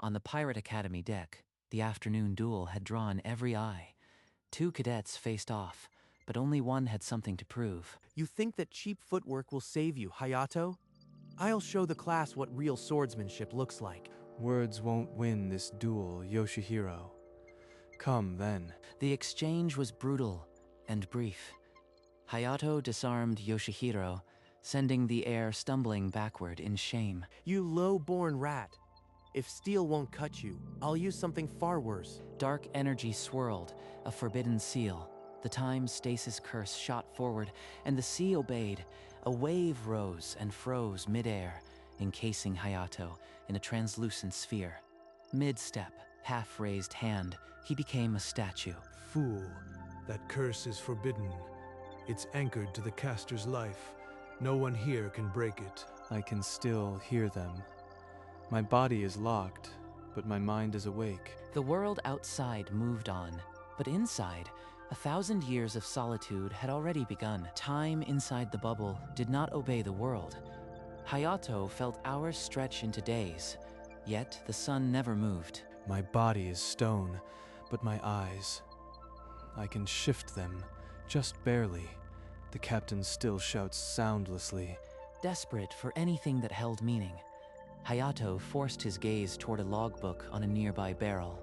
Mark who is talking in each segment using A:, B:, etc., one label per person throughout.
A: On the Pirate Academy deck, the afternoon duel had drawn every eye. Two cadets faced off, but only one had something to prove.
B: You think that cheap footwork will save you, Hayato? I'll show the class what real swordsmanship looks like.
C: Words won't win this duel, Yoshihiro. Come, then.
A: The exchange was brutal and brief. Hayato disarmed Yoshihiro, sending the heir stumbling backward in shame.
B: You low-born rat. If steel won't cut you, I'll use something far worse.
A: Dark energy swirled, a forbidden seal. The time stasis curse shot forward, and the sea obeyed. A wave rose and froze midair, encasing Hayato in a translucent sphere. Mid-step, half-raised hand, he became a statue.
D: Fool, that curse is forbidden. It's anchored to the caster's life. No one here can break it.
C: I can still hear them. My body is locked, but my mind is awake.
A: The world outside moved on, but inside, 1,000 years of solitude had already begun. Time inside the bubble did not obey the world. Hayato felt hours stretch into days, yet the sun never moved.
C: My body is stone, but my eyes, I can shift them, just barely. The captain still shouts soundlessly.
A: Desperate for anything that held meaning, Hayato forced his gaze toward a logbook on a nearby barrel,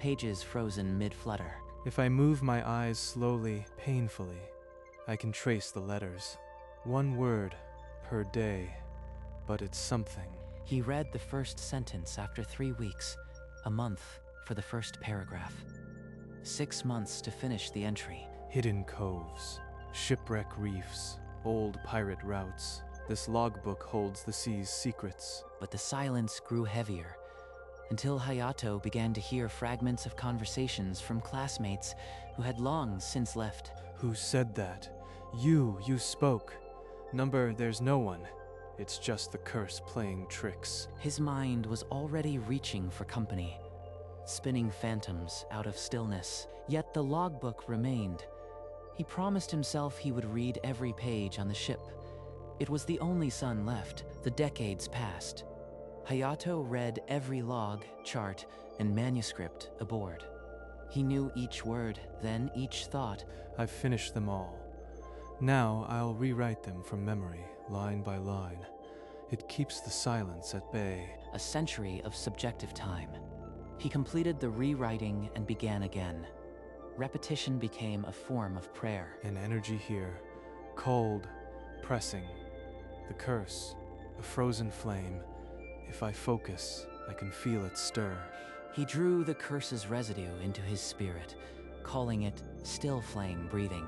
A: pages frozen mid-flutter.
C: If I move my eyes slowly, painfully, I can trace the letters. One word per day, but it's something.
A: He read the first sentence after 3 weeks, a month for the first paragraph. 6 months to finish the entry.
C: Hidden coves, shipwreck reefs, old pirate routes. This logbook holds the sea's secrets.
A: But the silence grew heavier, until Hayato began to hear fragments of conversations from classmates who had long since left.
C: Who said that? You spoke. Number, there's no one. It's just the curse playing tricks.
A: His mind was already reaching for company, spinning phantoms out of stillness. Yet the logbook remained. He promised himself he would read every page on the ship. It was the only sun left. The decades passed. Hayato read every log, chart, and manuscript aboard. He knew each word, then each thought.
C: I've finished them all. Now I'll rewrite them from memory, line by line. It keeps the silence at bay.
A: A century of subjective time. He completed the rewriting and began again. Repetition became a form of prayer.
C: An energy here, cold, pressing. The curse, a frozen flame. If I focus, I can feel it stir.
A: He drew the curse's residue into his spirit, calling it still flame breathing.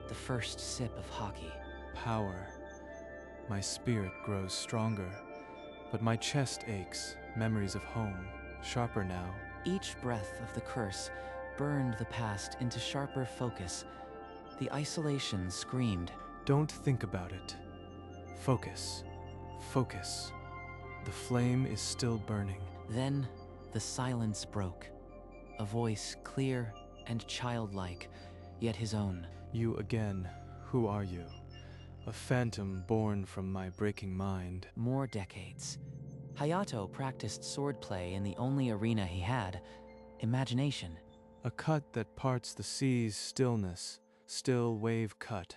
A: The first sip of hockey.
C: Power. My spirit grows stronger, but my chest aches, memories of home, sharper now.
A: Each breath of the curse burned the past into sharper focus. The isolation screamed.
C: Don't think about it. Focus. Focus. The flame is still burning.
A: Then the silence broke. A voice clear and childlike, yet his own.
C: You again. Who are you? A phantom born from my breaking mind.
A: More decades. Hayato practiced swordplay in the only arena he had, imagination.
C: A cut that parts the sea's stillness, still wave cut.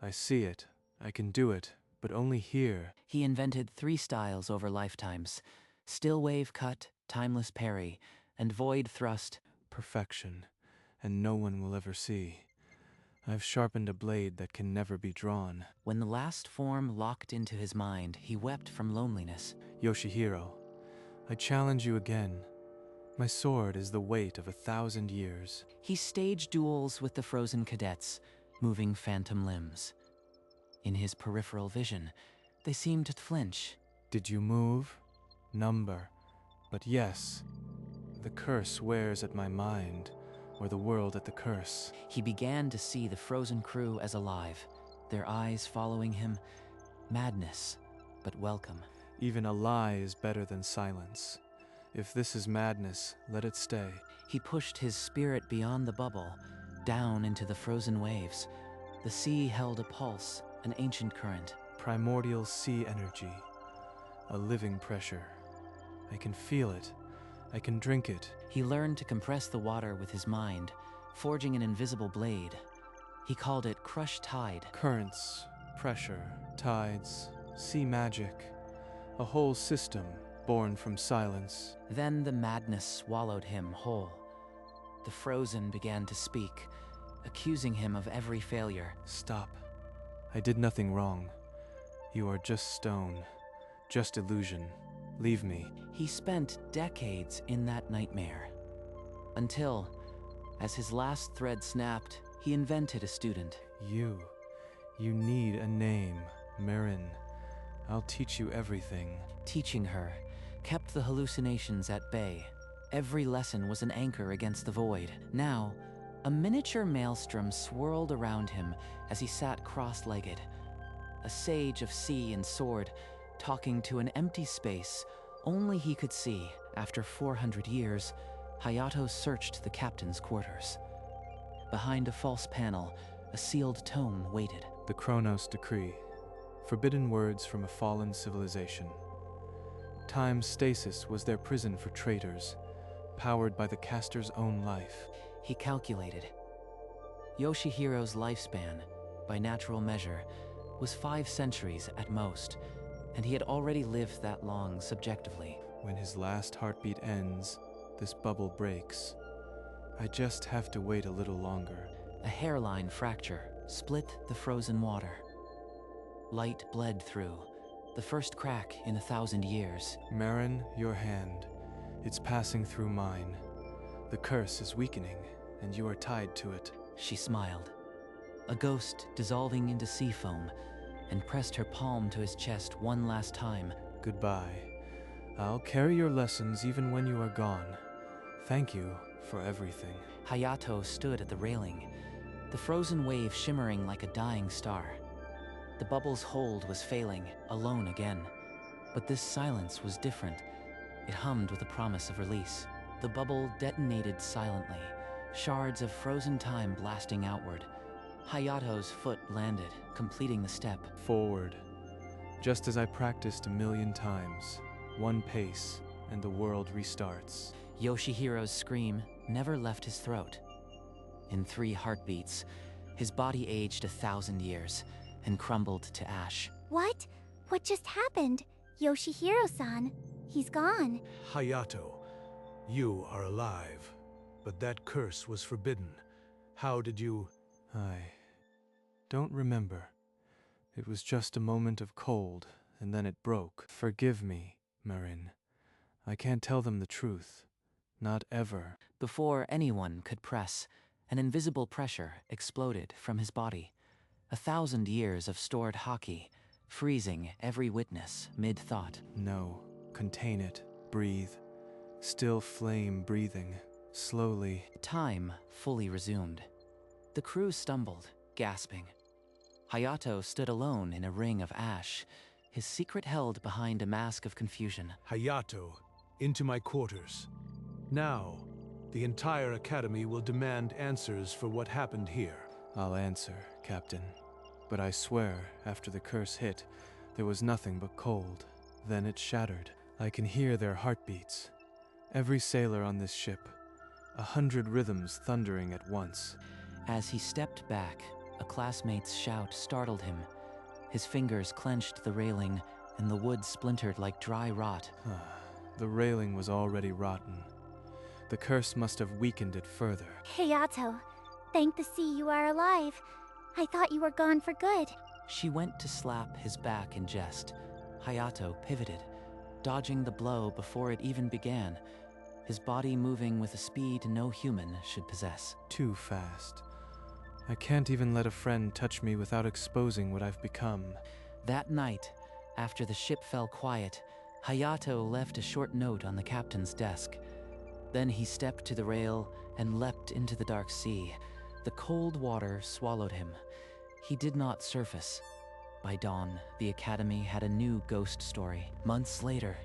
C: I see it. I can do it, but only here.
A: He invented 3 styles over lifetimes: still wave cut, timeless parry, and void thrust.
C: Perfection, and no one will ever see. I've sharpened a blade that can never be drawn.
A: When the last form locked into his mind, he wept from loneliness.
C: Yoshihiro, I challenge you again. My sword is the weight of 1,000 years.
A: He staged duels with the frozen cadets, moving phantom limbs. In his peripheral vision, they seemed to flinch.
C: Did you move? Number. But yes, the curse wears at my mind, or the world at the curse.
A: He began to see the frozen crew as alive, their eyes following him. Madness, but welcome.
C: Even a lie is better than silence. If this is madness, let it stay.
A: He pushed his spirit beyond the bubble, down into the frozen waves. The sea held a pulse, an ancient current.
C: Primordial sea energy. A living pressure. I can feel it. I can drink it.
A: He learned to compress the water with his mind, forging an invisible blade. He called it Crush Tide.
C: Currents, pressure, tides, sea magic. A whole system born from silence.
A: Then the madness swallowed him whole. The frozen began to speak, accusing him of every failure.
C: Stop. I did nothing wrong. You are just stone, just illusion. Leave me.
A: He spent decades in that nightmare. Until, as his last thread snapped, he invented a student.
C: You need a name, Marin. I'll teach you everything.
A: Teaching her kept the hallucinations at bay. Every lesson was an anchor against the void. Now, a miniature maelstrom swirled around him as he sat cross-legged. A sage of sea and sword, talking to an empty space only he could see. After 400 years, Hayato searched the captain's quarters. Behind a false panel, a sealed tome waited.
C: The Chronos Decree. Forbidden words from a fallen civilization. Time's stasis was their prison for traitors, powered by the caster's own life.
A: He calculated. Yoshihiro's lifespan, by natural measure, was 5 centuries at most, and he had already lived that long subjectively.
C: When his last heartbeat ends, this bubble breaks. I just have to wait a little longer.
A: A hairline fracture split the frozen water. Light bled through, the first crack in 1,000 years.
C: Marin, your hand. It's passing through mine. The curse is weakening, and you are tied to it.
A: She smiled, a ghost dissolving into sea foam, and pressed her palm to his chest one last time.
C: Goodbye. I'll carry your lessons even when you are gone. Thank you for everything.
A: Hayato stood at the railing, the frozen wave shimmering like a dying star. The bubble's hold was failing, alone again. But this silence was different. It hummed with a promise of release. The bubble detonated silently, shards of frozen time blasting outward. Hayato's foot landed, completing the step.
C: Forward. Just as I practiced 1,000,000 times. One pace, and the world restarts.
A: Yoshihiro's scream never left his throat. In 3 heartbeats, his body aged 1,000 years and crumbled to ash.
E: What? What just happened? Yoshihiro-san, he's gone.
D: Hayato, you are alive, but that curse was forbidden. How did you...
C: I don't remember. It was just a moment of cold, and then it broke. Forgive me, Marin. I can't tell them the truth. Not ever.
A: Before anyone could press, an invisible pressure exploded from his body. 1,000 years of stored haki, freezing every witness mid-thought.
C: No. Contain it. Breathe. Still flame breathing. Slowly.
A: Time fully resumed. The crew stumbled, gasping. Hayato stood alone in a ring of ash, his secret held behind a mask of confusion.
D: Hayato, into my quarters. Now, the entire Academy will demand answers for what happened here.
C: I'll answer, Captain. But I swear, after the curse hit, there was nothing but cold. Then it shattered. I can hear their heartbeats. Every sailor on this ship. 100 rhythms thundering at once.
A: As he stepped back, a classmate's shout startled him. His fingers clenched the railing, and the wood splintered like dry rot.
C: The railing was already rotten. The curse must have weakened it further.
E: Hayato, thank the sea you are alive. I thought you were gone for good.
A: She went to slap his back in jest. Hayato pivoted, dodging the blow before it even began, his body moving with a speed no human should possess.
C: Too fast. I can't even let a friend touch me without exposing what I've become.
A: That night, after the ship fell quiet, Hayato left a short note on the captain's desk. Then he stepped to the rail and leapt into the dark sea. The cold water swallowed him. He did not surface. By dawn, the Academy had a new ghost story. Months later,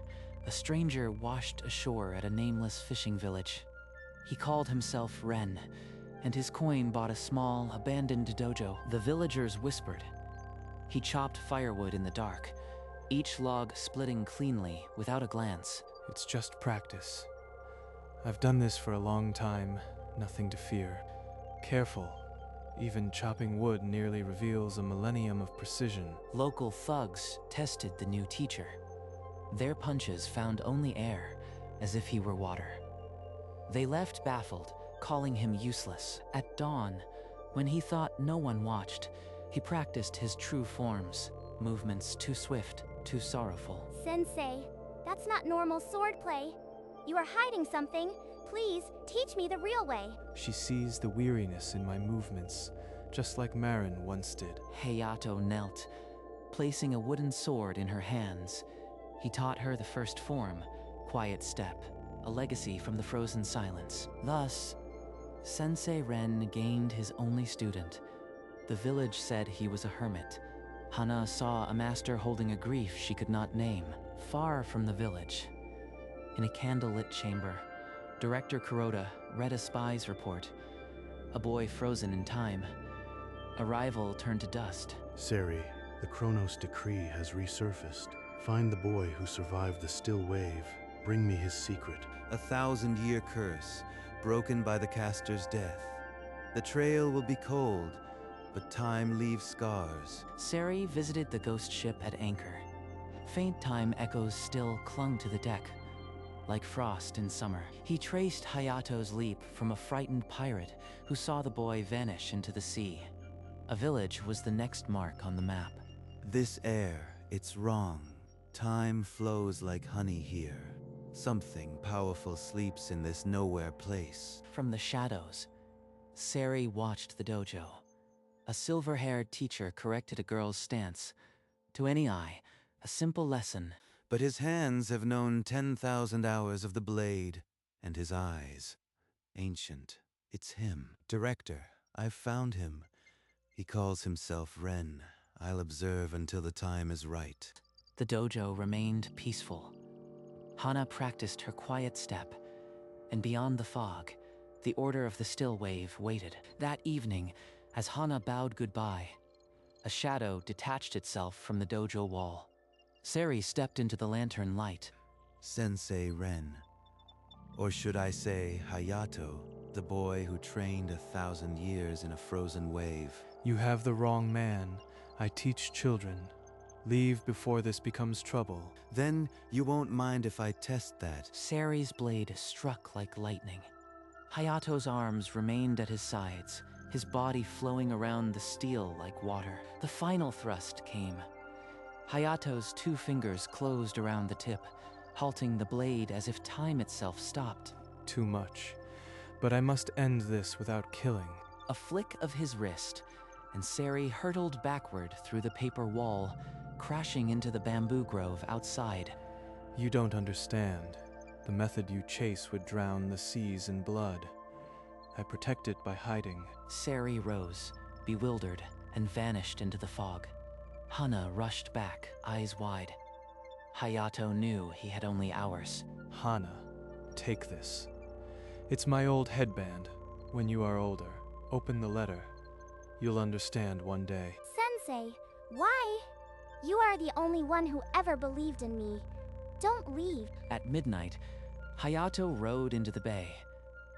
A: a stranger washed ashore at a nameless fishing village. He called himself Ren, and his coin bought a small, abandoned dojo. The villagers whispered. He chopped firewood in the dark, each log splitting cleanly without a glance.
C: It's just practice. I've done this for a long time, nothing to fear. Careful. Even chopping wood nearly reveals a millennium of precision.
A: Local thugs tested the new teacher. Their punches found only air, as if he were water. They left baffled, calling him useless. At dawn, when he thought no one watched, he practiced his true forms, movements too swift, too sorrowful.
E: Sensei, that's not normal swordplay. You are hiding something. Please, teach me the real way.
C: She sees the weariness in my movements, just like Marin once did.
A: Hayato knelt, placing a wooden sword in her hands. He taught her the first form, quiet step, a legacy from the frozen silence. Thus, Sensei Ren gained his only student. The village said he was a hermit. Hana saw a master holding a grief she could not name. Far from the village, in a candlelit chamber, Director Kuroda read a spy's report. A boy frozen in time. A rival turned to dust.
F: Seri, the Chronos decree has resurfaced. Find the boy who survived the still wave. Bring me his secret.
G: 1,000-year curse, broken by the caster's death. The trail will be cold, but time leaves scars.
A: Seri visited the ghost ship at anchor. Faint time echoes still clung to the deck, like frost in summer. He traced Hayato's leap from a frightened pirate who saw the boy vanish into the sea. A village was the next mark on the map.
G: This air, it's wrong. Time flows like honey here. Something powerful sleeps in this nowhere place.
A: From the shadows, Seri watched the dojo. A silver-haired teacher corrected a girl's stance. To any eye, a simple lesson.
G: But his hands have known 10,000 hours of the blade, and his eyes, ancient. It's him. Director, I've found him. He calls himself Ren. I'll observe until the time is right.
A: The dojo remained peaceful. Hana practiced her quiet step, and beyond the fog, the Order of the Still Wave waited. That evening, as Hana bowed goodbye, a shadow detached itself from the dojo wall. Seri stepped into the lantern light.
G: Sensei Ren. Or should I say Hayato, the boy who trained 1,000 years in a frozen wave.
C: You have the wrong man. I teach children. Leave before this becomes trouble.
G: Then you won't mind if I test that.
A: Seri's blade struck like lightning. Hayato's arms remained at his sides, his body flowing around the steel like water. The final thrust came. Hayato's 2 fingers closed around the tip, halting the blade as if time itself stopped.
C: Too much. But I must end this without killing.
A: A flick of his wrist, and Seri hurtled backward through the paper wall, crashing into the bamboo grove outside.
C: You don't understand. The method you chase would drown the seas in blood. I protect it by hiding.
A: Seri rose, bewildered, and vanished into the fog. Hana rushed back, eyes wide. Hayato knew he had only hours.
C: Hana, take this. It's my old headband. When you are older, open the letter. You'll understand one day.
E: Sensei, why? You are the only one who ever believed in me. Don't leave.
A: At midnight, Hayato rowed into the bay.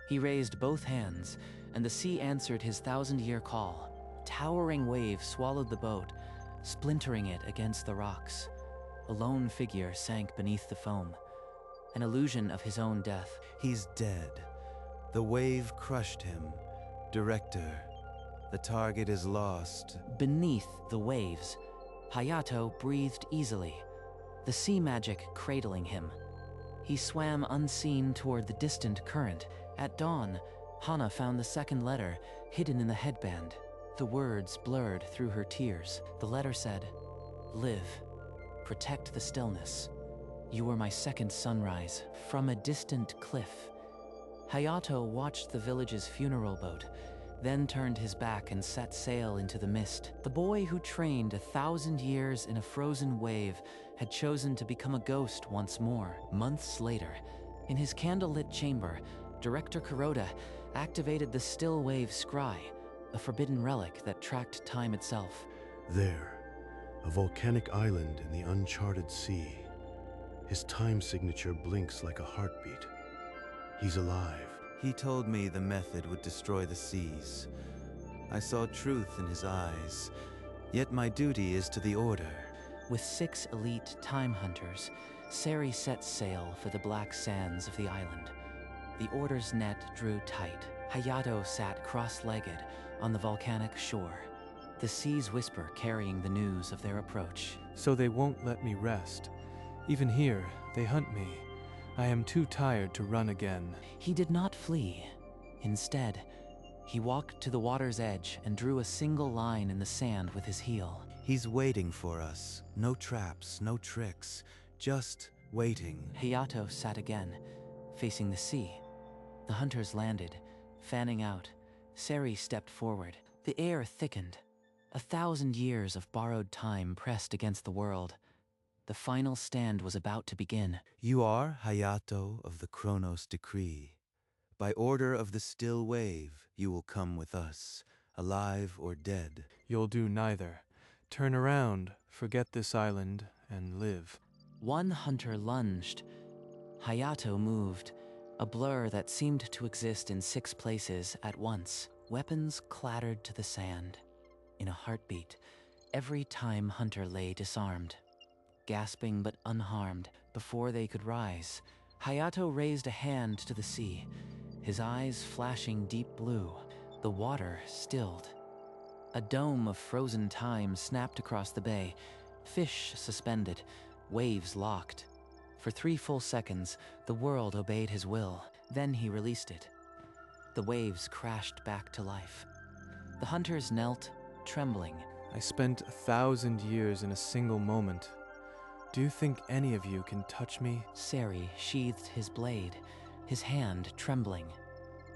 A: He raised both hands, and the sea answered his 1,000-year call. Towering waves swallowed the boat, splintering it against the rocks. A lone figure sank beneath the foam, an illusion of his own death.
G: He's dead. The wave crushed him. Director, the target is lost.
A: Beneath the waves, Hayato breathed easily, the sea magic cradling him. He swam unseen toward the distant current. At dawn, Hana found the second letter hidden in the headband. The words blurred through her tears. The letter said, "Live. Protect the stillness. You were my second sunrise." From a distant cliff, Hayato watched the village's funeral boat, then turned his back and set sail into the mist. The boy who trained 1,000 years in a frozen wave had chosen to become a ghost once more. Months later, in his candlelit chamber, Director Kuroda activated the Still Wave Scry, a forbidden relic that tracked time itself.
F: There, a volcanic island in the uncharted sea. His time signature blinks like a heartbeat. He's alive.
G: He told me the method would destroy the seas. I saw truth in his eyes, yet my duty is to the Order.
A: With 6 elite time hunters, Sari set sail for the black sands of the island. The Order's net drew tight. Hayato sat cross-legged on the volcanic shore, the sea's whisper carrying the news of their approach.
C: So they won't let me rest. Even here, they hunt me. I am too tired to run again.
A: He did not flee. Instead, he walked to the water's edge and drew a single line in the sand with his heel.
G: He's waiting for us. No traps, no tricks, just waiting.
A: Hayato sat again, facing the sea. The hunters landed, fanning out. Sari stepped forward. The air thickened. 1,000 years of borrowed time pressed against the world. The final stand was about to begin.
G: You are Hayato of the Chronos Decree. By order of the Still Wave, you will come with us, alive or dead.
C: You'll do neither. Turn around, forget this island, and live.
A: One hunter lunged. Hayato moved, a blur that seemed to exist in 6 places at once. Weapons clattered to the sand. In a heartbeat, every time hunter lay disarmed, gasping but unharmed. Before they could rise, Hayato raised a hand to the sea, his eyes flashing deep blue. The water stilled. A dome of frozen time snapped across the bay, fish suspended, waves locked. For 3 full seconds, the world obeyed his will. Then he released it. The waves crashed back to life. The hunters knelt, trembling.
C: I spent 1,000 years in a single moment. Do you think any of you can touch me?
A: Sari sheathed his blade, his hand trembling.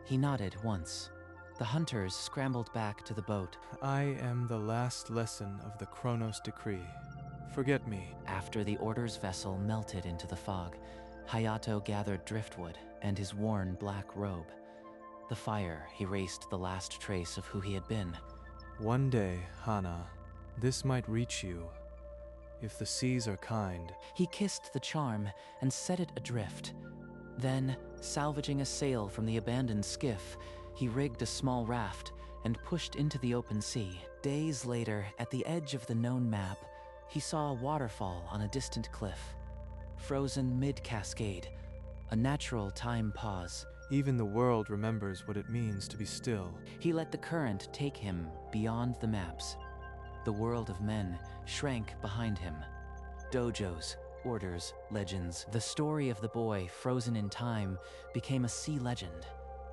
A: He nodded once. The hunters scrambled back to the boat.
C: I am the last lesson of the Chronos Decree. Forget me.
A: After the Order's vessel melted into the fog, Hayato gathered driftwood and his worn black robe. The fire erased the last trace of who he had been.
C: One day, Hana, this might reach you. If the seas are kind.
A: He kissed the charm and set it adrift. Then, salvaging a sail from the abandoned skiff, he rigged a small raft and pushed into the open sea. Days later, at the edge of the known map, he saw a waterfall on a distant cliff. Frozen mid-cascade, a natural time pause.
C: Even the world remembers what it means to be still.
A: He let the current take him beyond the maps. The world of men shrank behind him. Dojos, orders, legends. The story of the boy frozen in time became a sea legend,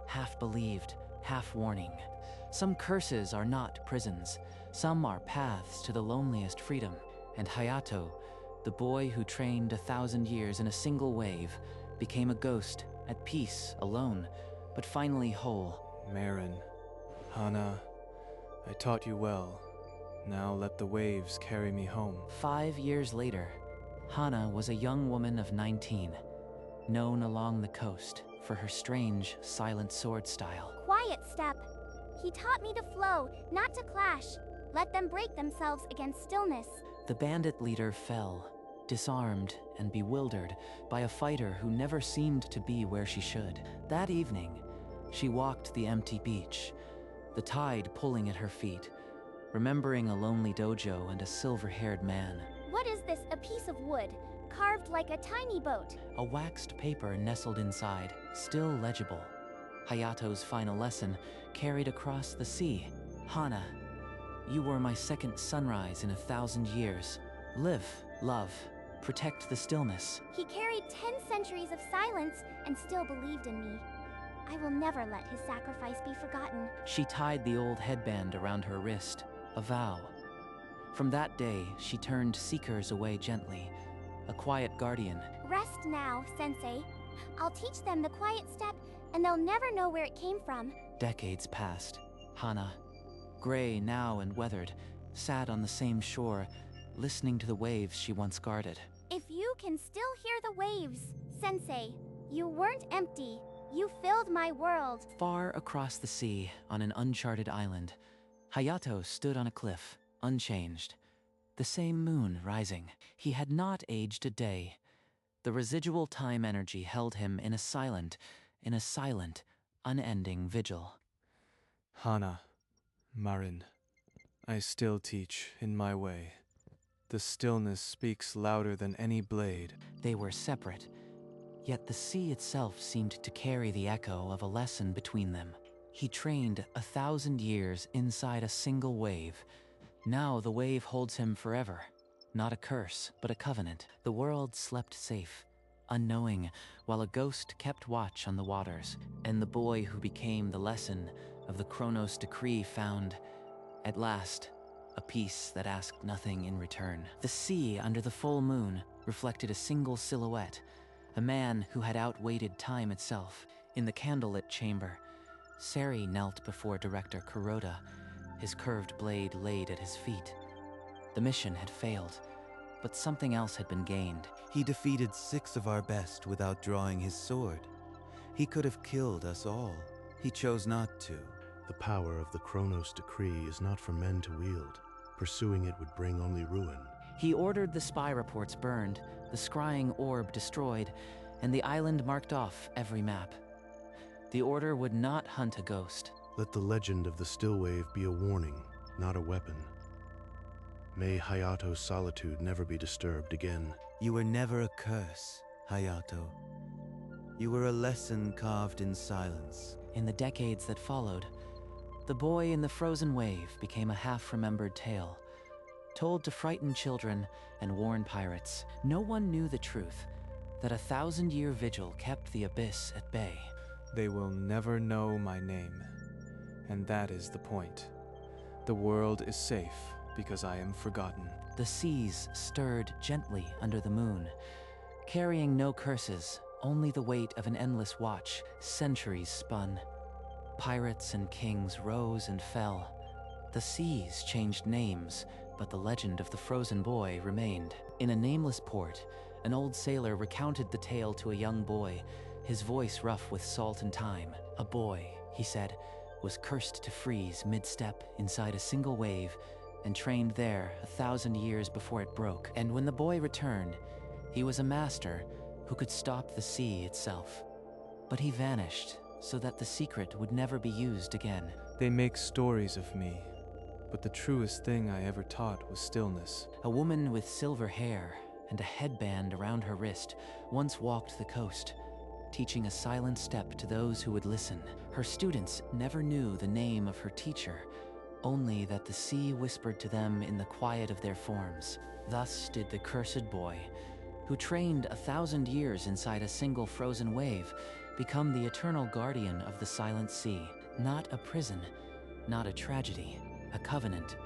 A: half believed, half warning. Some curses are not prisons. Some are paths to the loneliest freedom. And Hayato, the boy who trained 1,000 years in a single wave, became a ghost, at peace, alone, but finally whole.
C: Marin, Hana, I taught you well. Now let the waves carry me home.
A: 5 years later, Hana was a young woman of 19, known along the coast for her strange, silent sword style.
E: Quiet step. He taught me to flow, not to clash. Let them break themselves against stillness.
A: The bandit leader fell, disarmed and bewildered by a fighter who never seemed to be where she should. That evening, she walked the empty beach, the tide pulling at her feet, remembering a lonely dojo and a silver-haired man.
E: What is this? A piece of wood, carved like a tiny boat.
A: A waxed paper nestled inside, still legible. Hayato's final lesson carried across the sea. Hana, you were my second sunrise in 1,000 years. Live, love, protect the stillness.
E: He carried 10 centuries of silence and still believed in me. I will never let his sacrifice be forgotten.
A: She tied the old headband around her wrist, a vow. From that day, she turned seekers away gently, a quiet guardian.
E: Rest now, Sensei. I'll teach them the quiet step, and they'll never know where it came from.
A: Decades passed. Hana, gray now and weathered, sat on the same shore, listening to the waves she once guarded.
E: If you can still hear the waves, Sensei, you weren't empty. You filled my world.
A: Far across the sea, on an uncharted island, Hayato stood on a cliff, unchanged. The same moon rising. He had not aged a day. The residual time energy held him in a silent, unending vigil.
C: Hana, Marin, I still teach in my way. The stillness speaks louder than any blade.
A: They were separate, yet the sea itself seemed to carry the echo of a lesson between them. He trained 1,000 years inside a single wave. Now the wave holds him forever. Not a curse, but a covenant. The world slept safe, unknowing, while a ghost kept watch on the waters, and the boy who became the lesson of the Chronos decree found, at last, a peace that asked nothing in return. The sea under the full moon reflected a single silhouette, a man who had outweighted time itself. In the candlelit chamber, Seri knelt before Director Kuroda, his curved blade laid at his feet. The mission had failed, but something else had been gained.
G: He defeated 6 of our best without drawing his sword. He could have killed us all. He chose not to.
F: The power of the Chronos decree is not for men to wield. Pursuing it would bring only ruin.
A: He ordered the spy reports burned, the scrying orb destroyed, and the island marked off every map. The order would not hunt a ghost.
F: Let the legend of the still wave be a warning, not a weapon. May Hayato's solitude never be disturbed again.
G: You were never a curse, Hayato. You were a lesson carved in silence.
A: In the decades that followed, the boy in the frozen wave became a half-remembered tale, told to frighten children and warn pirates. No one knew the truth, that a 1,000-year vigil kept the abyss at bay.
C: They will never know my name, and that is the point. The world is safe because I am forgotten.
A: The seas stirred gently under the moon, carrying no curses, only the weight of an endless watch. Centuries spun. Pirates and kings rose and fell. The seas changed names, but the legend of the frozen boy remained. In a nameless port, an old sailor recounted the tale to a young boy, his voice rough with salt and time. A boy, he said, was cursed to freeze mid-step inside a single wave and trained there 1,000 years before it broke. And when the boy returned, he was a master who could stop the sea itself. But he vanished so that the secret would never be used again.
C: They make stories of me, but the truest thing I ever taught was stillness.
A: A woman with silver hair and a headband around her wrist once walked the coast, teaching a silent step to those who would listen. Her students never knew the name of her teacher, only that the sea whispered to them in the quiet of their forms. Thus did the cursed boy, who trained 1,000 years inside a single frozen wave, become the eternal guardian of the silent sea. Not a prison, not a tragedy, a covenant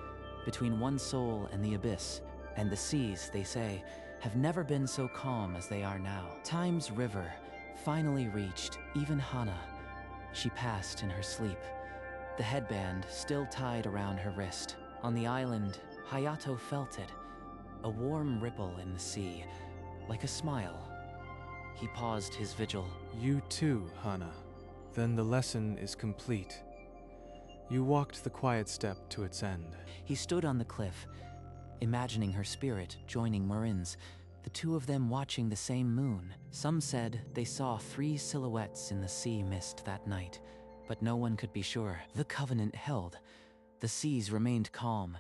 A: between one soul and the abyss. And the seas, they say, have never been so calm as they are now. Time's river finally reached even Hana. She passed in her sleep, the headband still tied around her wrist. On the island, Hayato felt it, a warm ripple in the sea, like a smile. He paused his vigil.
C: You too, Hana. Then the lesson is complete. You walked the quiet step to its end.
A: He stood on the cliff, imagining her spirit joining Marin's, the two of them watching the same moon. Some said they saw 3 silhouettes in the sea mist that night, but no one could be sure. The covenant held. The seas remained calm,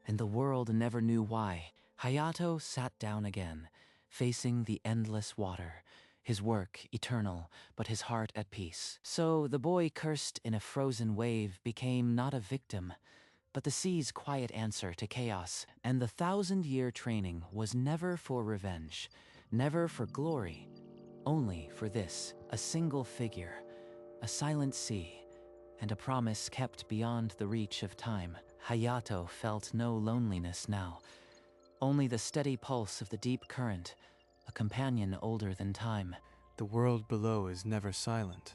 A: and the world never knew why. Hayato sat down again, facing the endless water, his work eternal, but his heart at peace. So the boy cursed in a frozen wave became not a victim, but the sea's quiet answer to chaos. And the 1,000-year training was never for revenge, never for glory, only for this, a single figure, a silent sea, and a promise kept beyond the reach of time. Hayato felt no loneliness now, only the steady pulse of the deep current, a companion older than time.
C: The world below is never silent.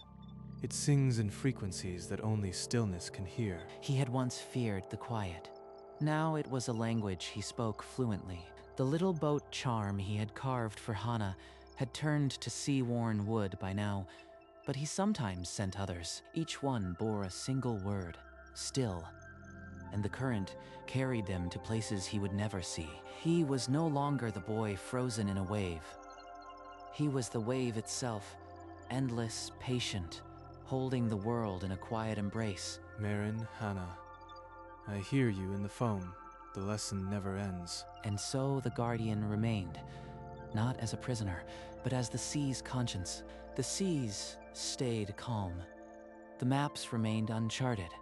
C: It sings in frequencies that only stillness can hear.
A: He had once feared the quiet. Now it was a language he spoke fluently. The little boat charm he had carved for Hana had turned to sea-worn wood by now, but he sometimes sent others. Each one bore a single word, still, and the current carried them to places he would never see. He was no longer the boy frozen in a wave. He was the wave itself, endless, patient, holding the world in a quiet embrace.
C: Marin, Hannah, I hear you in the foam. The lesson never ends.
A: And so the Guardian remained, not as a prisoner, but as the sea's conscience. The seas stayed calm. The maps remained uncharted,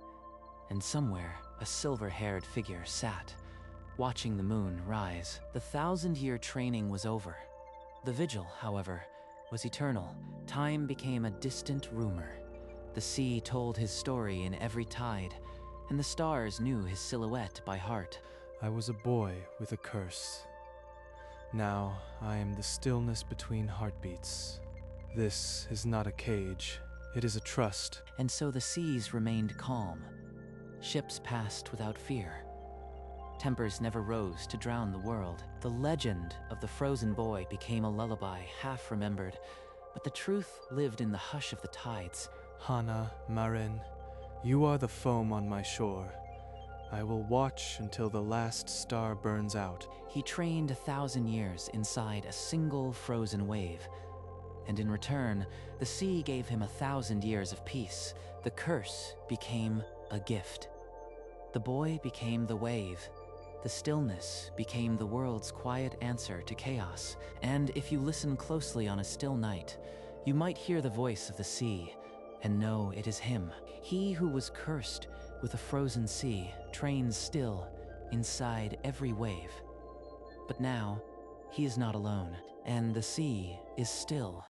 A: and somewhere a silver-haired figure sat, watching the moon rise. The 1,000-year training was over. The vigil, however, was eternal. Time became a distant rumor. The sea told his story in every tide, and the stars knew his silhouette by heart.
C: I was a boy with a curse. Now I am the stillness between heartbeats. This is not a cage, it is a trust.
A: And so the seas remained calm. Ships passed without fear. Tempers never rose to drown the world. The legend of the frozen boy became a lullaby, half remembered, but the truth lived in the hush of the tides.
C: Hannah, Marin, you are the foam on my shore. I will watch until the last star burns out.
A: He trained 1,000 years inside a single frozen wave, and in return, the sea gave him 1,000 years of peace. The curse became a gift. The boy became the wave. The stillness became the world's quiet answer to chaos. And if you listen closely on a still night, you might hear the voice of the sea and know it is him. He who was cursed with a frozen sea trains still inside every wave. But now, he is not alone, and the sea is still.